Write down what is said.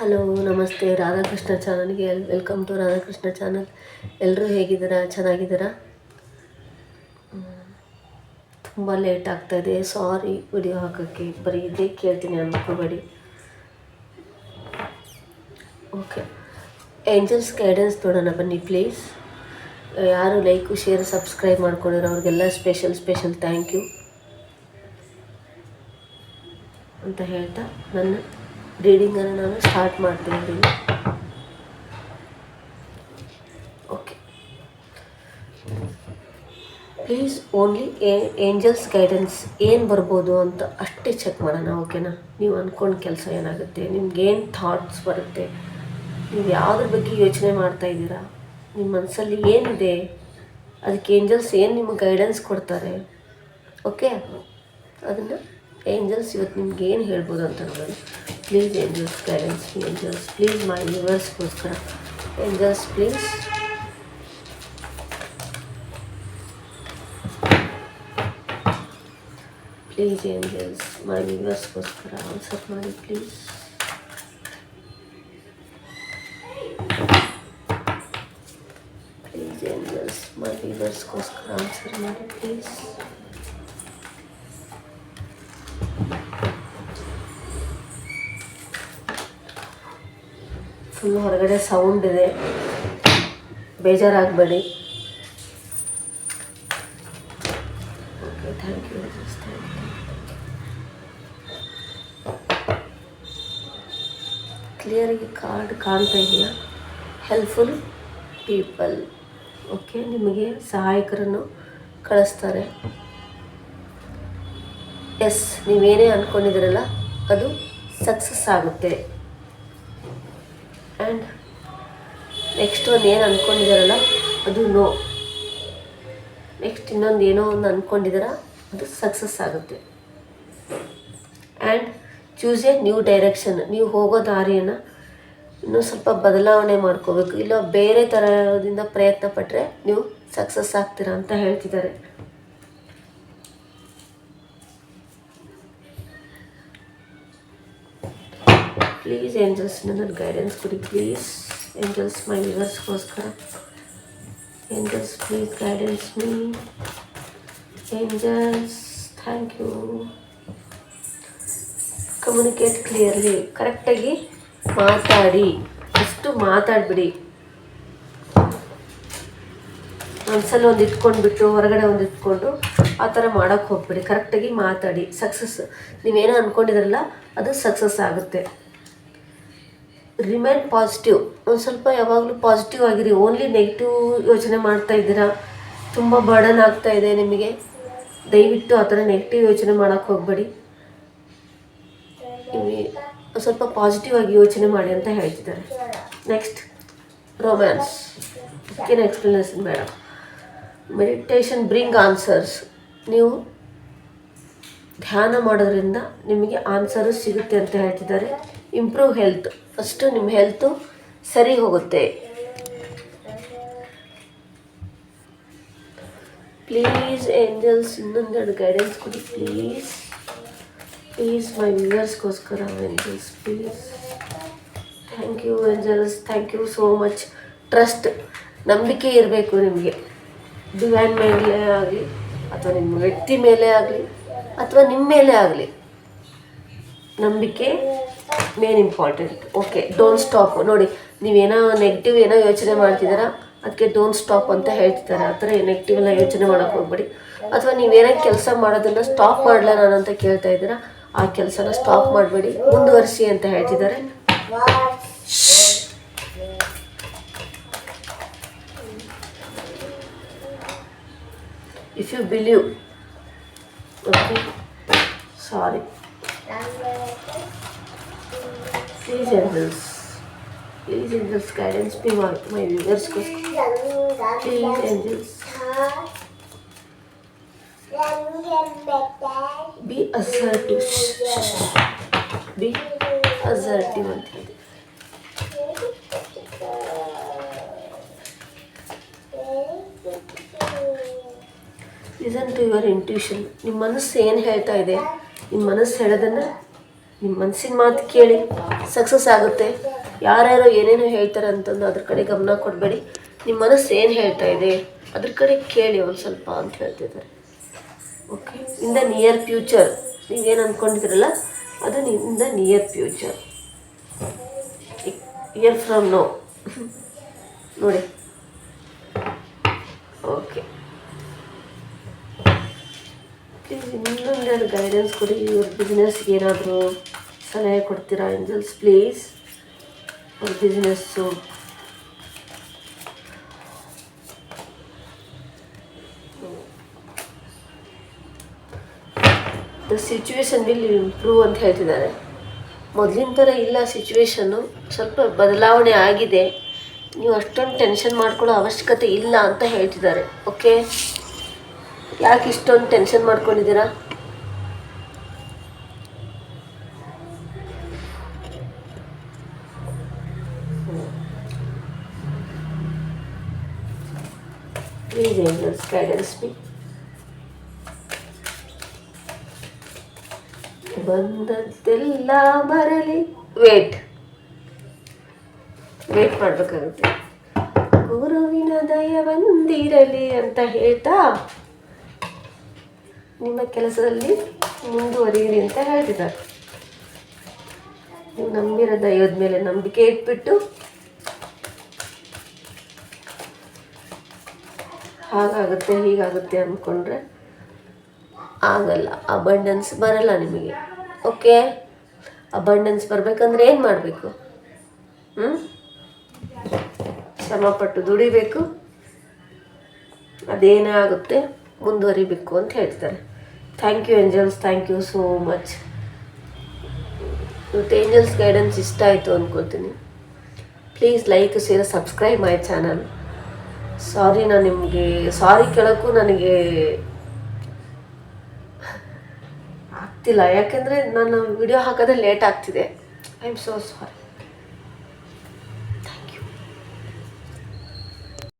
Hello ನಮಸ್ತೆ ರಾಧಾಕೃಷ್ಣ ಚಾನಲ್ಗೆ welcome to Radhakrishna channel. ಎಲ್ಲರೂ ಹೇಗಿದ್ದೀರಾ? ಚೆನ್ನಾಗಿದ್ದೀರಾ? ತುಂಬ ಲೇಟ್ ಆಗ್ತಾಯಿದೆ, ಸಾರಿ ವಿಡಿಯೋ ಹಾಕೋಕ್ಕೆ. ಬರೀ ಇದೇ ಕೇಳ್ತೀನಿ ಅಂದ್ಕೋಬೇಡಿ. ಓಕೆ, ಏಂಜಲ್ಸ್ ಗೈಡೆನ್ಸ್ ನೋಡೋಣ ಬನ್ನಿ ಪ್ಲೀಸ್. ಯಾರು ಲೈಕು ಶೇರ್ ಸಬ್ಸ್ಕ್ರೈಬ್ ಮಾಡ್ಕೊಂಡಿರೋ ಅವ್ರಿಗೆಲ್ಲ ಸ್ಪೆಷಲ್ ಥ್ಯಾಂಕ್ ಯು ಅಂತ ಹೇಳ್ತಾ ನನ್ನ ರೀಡಿಂಗನ್ನು ನಾನು ಸ್ಟಾರ್ಟ್ ಮಾಡ್ತಾಯಿದ್ದೀನಿ. Okay, please only angels guidance ಏನು ಬರ್ಬೋದು ಅಂತ ಅಷ್ಟೇ ಚೆಕ್ ಮಾಡೋಣ. ಓಕೆನಾ? ನೀವು ಅಂದ್ಕೊಂಡು ಕೆಲಸ ಏನಾಗುತ್ತೆ, ನಿಮ್ಗೇನು ಥಾಟ್ಸ್ ಬರುತ್ತೆ, ನೀವು ಯಾವುದ್ರ ಬಗ್ಗೆ ಯೋಚನೆ ಮಾಡ್ತಾಯಿದ್ದೀರಾ, ನಿಮ್ಮ ಮನಸ್ಸಲ್ಲಿ ಏನಿದೆ, ಅದಕ್ಕೆ ಏಂಜಲ್ಸ್ ಏನು ನಿಮಗೆ ಗೈಡೆನ್ಸ್ ಕೊಡ್ತಾರೆ. ಓಕೆ, ಅದನ್ನು ಏಂಜಲ್ಸ್ ಇವತ್ತು ನಿಮ್ಗೆ ಏನು ಹೇಳ್ಬೋದು ಅಂತ ನೋಡೋಣ. Please angels guidance, angels please my ವ್ಯೂವರ್ಸ್ಗೋಸ್ಕರ angels please. Please angels my ವ್ಯೂವರ್ಸ್ಗೋಸ್ಕರ ಆನ್ಸರ್ ಮಾಡಿ ಪ್ಲೀಸ್. ಪ್ಲೀಸ್ ಏಂಜಲ್ಸ್ ಮೈ ವ್ಯೂವರ್ಸ್ಗೋಸ್ಕರ ಆನ್ಸರ್ ಮಾಡಿ ಪ್ಲೀಸ್. ಫುಲ್ ಹೊರಗಡೆ ಸೌಂಡ್ ಇದೆ, ಬೇಜಾರಾಗಬೇಡಿ. Okay, thank you. ಕ್ಲಿಯರಾಗಿ ಕಾರ್ಡ್ ಕಾಣ್ತಾ ಇದೆಯಾ? Helpful people. ಓಕೆ, ನಿಮಗೆ ಸಹಾಯಕರನ್ನು ಕಳಿಸ್ತಾರೆ. ಎಸ್, ನೀವೇನೇ ಅಂದ್ಕೊಂಡಿದ್ದೀರಲ್ಲ ಅದು ಸಕ್ಸಸ್ ಆಗುತ್ತೆ. ಆ್ಯಂಡ್ ನೆಕ್ಸ್ಟ್ ಒಂದು ಏನು ಅಂದ್ಕೊಂಡಿದ್ದಾರಲ್ಲ ಅದು ನೋ. ನೆಕ್ಸ್ಟ್ ಇನ್ನೊಂದು ಏನೋ ಒಂದು ಅಂದ್ಕೊಂಡಿದ್ದೀರ ಅದು ಸಕ್ಸಸ್ ಆಗುತ್ತೆ. And choose A new direction. ನೀವು ಹೋಗೋ ದಾರಿಯನ್ನು ಇನ್ನೂ ಸ್ವಲ್ಪ ಬದಲಾವಣೆ ಮಾಡ್ಕೋಬೇಕು, ಇಲ್ಲ ಬೇರೆ ಥರದಿಂದ ಪ್ರಯತ್ನ ಪಟ್ಟರೆ ನೀವು ಸಕ್ಸಸ್ ಆಗ್ತೀರಾ ಅಂತ ಹೇಳ್ತಿದ್ದಾರೆ. ಪ್ಲೀಸ್ ಏಂಜಲ್ಸ್ ನನ್ನ ಗೈಡೆನ್ಸ್ ಕೊಡಿ ಪ್ಲೀಸ್. ಏಂಜಲ್ಸ್ ಮೈ ವ್ಯೂವರ್ಸ್ಗೋಸ್ಕರ angels please guidance me. Angels thank you. Communicate clearly, ಕರೆಕ್ಟಾಗಿ ಮಾತಾಡಿ, ಅಷ್ಟು ಮಾತಾಡ್ಬಿಡಿ. ಒಂದ್ಸಲ ಒಂದು ಇಟ್ಕೊಂಡ್ಬಿಟ್ಟು ಹೊರಗಡೆ ಒಂದು ಇಟ್ಕೊಂಡು ಆ ಥರ ಮಾಡೋಕ್ಕೆ ಹೋಗ್ಬಿಡಿ. ಕರೆಕ್ಟಾಗಿ ಮಾತಾಡಿ. ಸಕ್ಸಸ್ ನೀವೇನೋ ಅಂದ್ಕೊಂಡಿದ್ರಲ್ಲ ಅದು ಸಕ್ಸಸ್ ಆಗುತ್ತೆ. Remain positive. ಒಂದು ಸ್ವಲ್ಪ ಯಾವಾಗಲೂ ಪಾಸಿಟಿವ್ ಆಗಿರಿ. ಓನ್ಲಿ ನೆಗೆಟಿವ್ ಯೋಚನೆ ಮಾಡ್ತಾ ಇದ್ದೀರಾ, ತುಂಬ ಬರ್ಡನ್ ಆಗ್ತಾ ಇದೆ ನಿಮಗೆ. ದಯವಿಟ್ಟು ಆ ಥರ ನೆಗೆಟಿವ್ ಯೋಚನೆ ಮಾಡೋಕ್ಕೆ ಹೋಗಬೇಡಿ. ಸ್ವಲ್ಪ ಪಾಸಿಟಿವ್ ಆಗಿ ಯೋಚನೆ ಮಾಡಿ ಅಂತ ಹೇಳ್ತಿದ್ದಾರೆ. Next romance. ಏನು ಎಕ್ಸ್ಪ್ಲನೇಷನ್ ಬೇಡ. Meditation bring answers. ನೀವು ಧ್ಯಾನ ಮಾಡೋದ್ರಿಂದ ನಿಮಗೆ ಆನ್ಸರು ಸಿಗುತ್ತೆ ಅಂತ ಹೇಳ್ತಿದ್ದಾರೆ. Improve health. ಫಸ್ಟು ನಿಮ್ಮ ಹೆಲ್ತು ಸರಿ ಹೋಗುತ್ತೆ. ಪ್ಲೀಸ್ ಏಂಜಲ್ಸ್ ಇನ್ನೊಂದೆರಡು ಗೈಡೆನ್ಸ್ ಕೊಡಿ ಪ್ಲೀಸ್. ಪ್ಲೀಸ್ ಮೈ ವ್ಯೂವರ್ಸ್ಗೋಸ್ಕರ angels please. Thank you angels, thank you so much. Trust, ನಂಬಿಕೆ ಇರಬೇಕು ನಿಮಗೆ. ಡಿವೈನ್ ಮೇಲೆ ಆಗಲಿ ಅಥವಾ ನಿಮ್ಮ ವ್ಯಕ್ತಿ ಮೇಲೆ ಆಗಲಿ ಅಥವಾ ನಿಮ್ಮ ಮೇಲೆ ಆಗಲಿ, ನಂಬಿಕೆ main important. Okay, don't stop. ನೋಡಿ, ನೀವೇನೋ ನೆಗೆಟಿವ್ ಏನೋ ಯೋಚನೆ ಮಾಡ್ತಿದ್ದೀರಾ, ಅದಕ್ಕೆ ಡೋಂಟ್ ಸ್ಟಾಪ್ ಅಂತ ಹೇಳ್ತಿದ್ದಾರೆ. ಆ ಥರ ನೆಗೆಟಿವ್ ಎಲ್ಲ ಯೋಚನೆ ಮಾಡೋಕ್ಕೆ ಹೋಗ್ಬೇಡಿ. ಅಥವಾ ನೀವೇನೋ ಕೆಲಸ ಮಾಡೋದನ್ನು ಸ್ಟಾಪ್ ಮಾಡಲ ನಾನು ಅಂತ ಕೇಳ್ತಾ ಇದ್ದೀರಾ, ಆ ಕೆಲಸನ ಸ್ಟಾಪ್ ಮಾಡಬೇಡಿ, ಮುಂದುವರಿಸಿ ಅಂತ ಹೇಳ್ತಿದ್ದಾರೆ. If you believe. Okay, sorry. Please angels guidance be my viewers. Please angels be assertive. Be assertive ಅಂತ ಹೇಳಿ. Listen to your intuition. ನಿಮ್ಮ ಮನಸ್ಸು ಏನು ಹೇಳ್ತಾ ಇದೆ, ನಿಮ್ಮ ಮನಸ್ಸು ಹೇಳೋದನ್ನು ನಿಮ್ಮ ಮನಸ್ಸಿನ ಮಾತು ಕೇಳಿ, ಸಕ್ಸಸ್ ಆಗುತ್ತೆ. ಯಾರ್ಯಾರೋ ಏನೇನೋ ಹೇಳ್ತಾರೆ ಅಂತಂದು ಅದ್ರ ಕಡೆ ಗಮನ ಕೊಡಬೇಡಿ. ನಿಮ್ಮ ಮನಸ್ಸು ಏನು ಹೇಳ್ತಾ ಇದೆ ಅದ್ರ ಕಡೆ ಕೇಳಿ ಒಂದು ಸ್ವಲ್ಪ ಅಂತ ಹೇಳ್ತಿದ್ದಾರೆ. Okay, in the near future ನೀವೇನು ಅಂದ್ಕೊಂಡಿದ್ದೀರಲ್ಲ ಅದು in the near future, year from now ನೋಡಿ. ಓಕೆ, ಪ್ಲೀಸ್ ಇನ್ನೊಂದೆರಡು ಗೈಡೆನ್ಸ್ ಕೊಡಿ. ಇವ್ರ ಬಿಸ್ನೆಸ್ಗೆ ಏನಾದರೂ ಸಲಹೆ ಕೊಡ್ತೀರಾ ಏಂಜಲ್ಸ್ ಪ್ಲೀಸ್? ಅವ್ರ business the situation will improve ಅಂತ ಹೇಳ್ತಿದ್ದಾರೆ. ಮೊದಲಿನ ಥರ ಇಲ್ಲ ಸಿಚುವೇಶನ್ನು, ಸ್ವಲ್ಪ ಬದಲಾವಣೆ ಆಗಿದೆ. ನೀವು ಅಷ್ಟೊಂದು ಟೆನ್ಷನ್ ಮಾಡ್ಕೊಳ್ಳೋ ಅವಶ್ಯಕತೆ ಇಲ್ಲ ಅಂತ ಹೇಳ್ತಿದ್ದಾರೆ. ಓಕೆ, ಯಾಕೆ ಇಷ್ಟೊಂದು ಟೆನ್ಷನ್ ಮಾಡ್ಕೊಂಡಿದ್ದೀರಾ? Please angels guidance me. ಬಂದದ್ದೆಲ್ಲ ಬರಲಿ, ವೇಟ್ ಮಾಡಬೇಕಾಗುತ್ತೆ. ಗುರುವಿನ ದಯ ಬಂದಿರಲಿ ಅಂತ ಹೇಳ್ತಾ ನಿಮ್ಮ ಕೆಲಸದಲ್ಲಿ ಮುಂದುವರಿಯಿರಿ ಅಂತ ಹೇಳ್ತಿದ್ದಾರೆ. ನೀವು ನಂಬಿರೋ ದೈವದ ಮೇಲೆ ನಂಬಿಕೆ ಇಟ್ಬಿಟ್ಟು ಹಾಗಾಗುತ್ತೆ ಹೀಗಾಗುತ್ತೆ ಅಂದ್ಕೊಂಡ್ರೆ ಆಗಲ್ಲ. ಅಬಂಡೆನ್ಸ್ ಬರಲ್ಲ ನಿಮಗೆ. ಓಕೆ, ಅಬಂಡೆನ್ಸ್ ಬರಬೇಕಂದ್ರೆ ಏನು ಮಾಡಬೇಕು? ಶ್ರಮಪಟ್ಟು ದುಡಿಬೇಕು, ಅದೇನೇ ಆಗುತ್ತೆ ಮುಂದುವರಿಬೇಕು ಅಂತ ಹೇಳ್ತಾರೆ. Thank you angels, thank you so much. ಇವತ್ತು ಏಂಜಲ್ಸ್ ಗೈಡೆನ್ಸ್ ಇಷ್ಟ ಆಯಿತು ಅಂದ್ಕೊಳ್ತೀನಿ. Please like, share, subscribe my channel. Sorry, ನಾನು ನಿಮಗೆ ಸಾರಿ ಕೇಳೋಕ್ಕೂ ನನಗೆ ಆಗ್ತಿಲ್ಲ, ಯಾಕೆಂದರೆ ನಾನು ವಿಡಿಯೋ ಹಾಕೋದೇ ಲೇಟ್ ಆಗ್ತಿದೆ. I am so sorry.